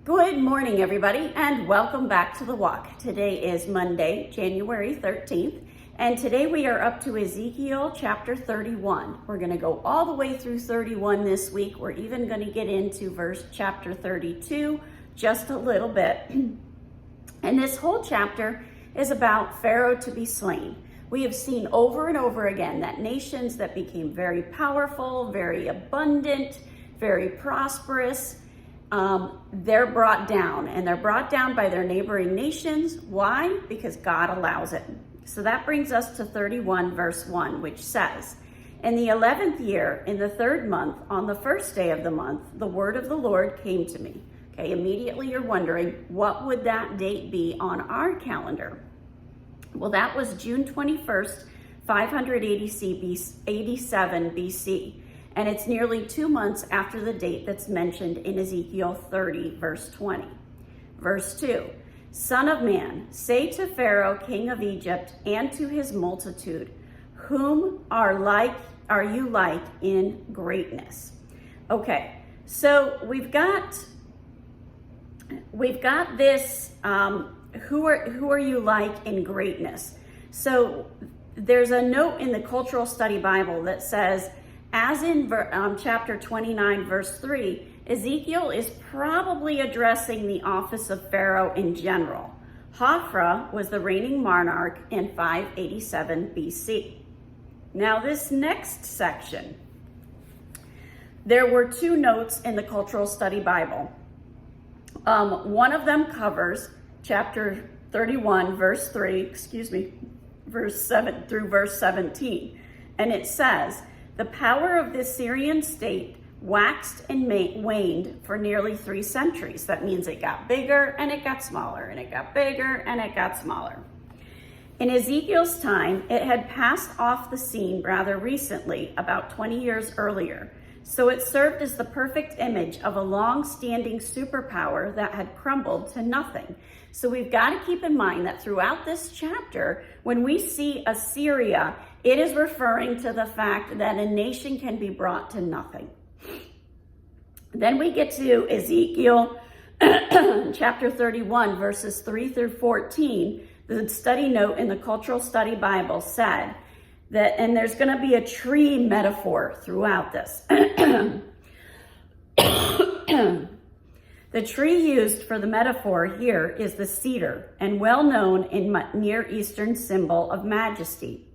Good morning, everybody, and welcome back to the walk. Today is Monday, January 13th, and today we are up to Ezekiel chapter 31. We're going to go all the way through 31 this week. We're even going to get into chapter 32 just a little bit. And this whole chapter is about Pharaoh to be slain. We have seen over and over again that nations that became very powerful, very abundant, very prosperous, they're brought down, and they're brought down by their neighboring nations. Why? Because God allows it. So that brings us to 31 verse 1, which says, "In the 11th year, in the 3rd month, on the 1st day of the month, the word of the Lord came to me." Okay, immediately you're wondering, what would that date be on our calendar? Well, that was June 21st, 587 BC. And it's nearly 2 months after the date that's mentioned in Ezekiel 30, verse 20. Verse 2, "Son of man, say to Pharaoh, king of Egypt, and to his multitude, whom are you like in greatness?" Okay, so we've got this, who are you like in greatness? So there's a note in the Cultural Study Bible that says, as in chapter 29, verse 3, Ezekiel is probably addressing the office of Pharaoh in general. Hophra was the reigning monarch in 587 BC. Now this next section, there were 2 notes in the Cultural Study Bible. One of them covers chapter 31, verse 3, verse 7 through verse 17. And it says, "The power of the Syrian state waxed and waned for nearly 3 centuries. That means it got bigger and it got smaller, and it got bigger and it got smaller. In Ezekiel's time, it had passed off the scene rather recently, about 20 years earlier. So it served as the perfect image of a long-standing superpower that had crumbled to nothing." So we've got to keep in mind that throughout this chapter, when we see Assyria, it is referring to the fact that a nation can be brought to nothing. Then we get to Ezekiel chapter 31, verses 3 through 14. The study note in the Cultural Study Bible said that, and there's going to be a tree metaphor throughout this. The tree used for the metaphor here is the cedar, and well known in Near Eastern symbol of majesty.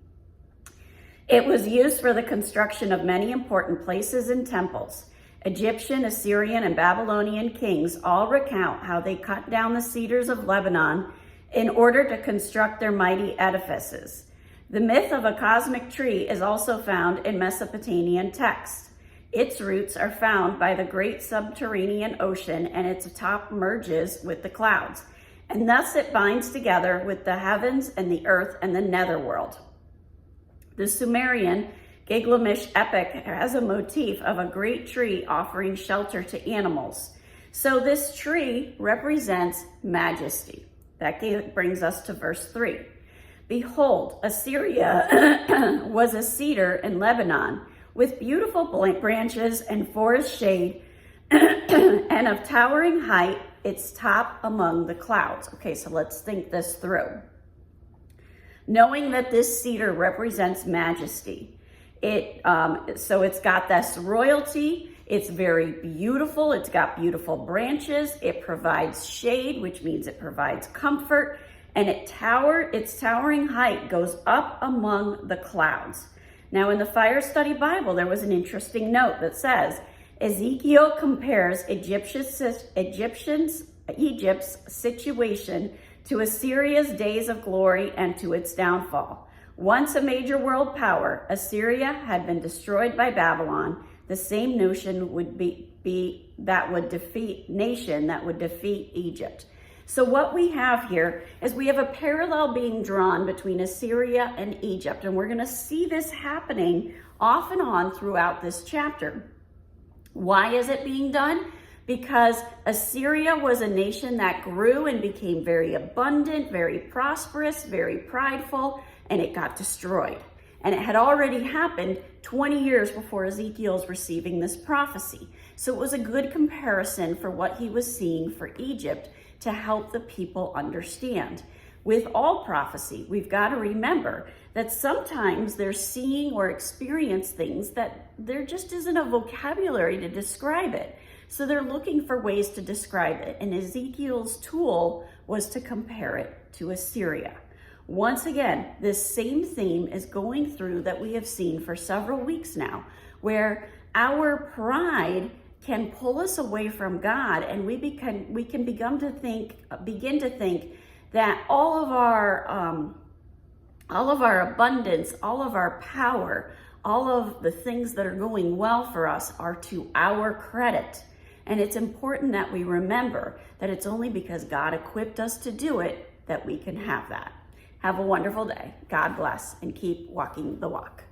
It was used for the construction of many important places and temples. Egyptian, Assyrian, and Babylonian kings all recount how they cut down the cedars of Lebanon in order to construct their mighty edifices. The myth of a cosmic tree is also found in Mesopotamian texts. Its roots are found by the great subterranean ocean, and its top merges with the clouds, and thus it binds together with the heavens and the earth and the netherworld. The Sumerian Gilgamesh epic has a motif of a great tree offering shelter to animals. So this tree represents majesty. That brings us to verse 3. "Behold, Assyria was a cedar in Lebanon, with beautiful branches and forest shade, and of towering height, its top among the clouds." Okay, so let's think this through. Knowing that this cedar represents majesty, so it's got this royalty, it's very beautiful, it's got beautiful branches, it provides shade, which means it provides comfort, and its towering height goes up among the clouds. Now, in the Fire Study Bible, there was an interesting note that says, Ezekiel compares Egypt's situation to Assyria's days of glory and to its downfall. Once a major world power, Assyria had been destroyed by Babylon. The same notion would be that would defeat Egypt. So what we have here is we have a parallel being drawn between Assyria and Egypt, and we're going to see this happening off and on throughout this chapter. Why is it being done? Because Assyria was a nation that grew and became very abundant, very prosperous, very prideful, and it got destroyed. And it had already happened 20 years before Ezekiel's receiving this prophecy. So it was a good comparison for what he was seeing for Egypt to help the people understand. With all prophecy, we've got to remember that sometimes they're seeing or experience things that there just isn't a vocabulary to describe it. So they're looking for ways to describe it. And Ezekiel's tool was to compare it to Assyria. Once again, this same theme is going through that we have seen for several weeks now, where our pride can pull us away from God, and we can begin to think that all of our abundance, all of our power, all of the things that are going well for us are to our credit. And it's important that we remember that it's only because God equipped us to do it that we can have that. Have a wonderful day. God bless, and keep walking the walk.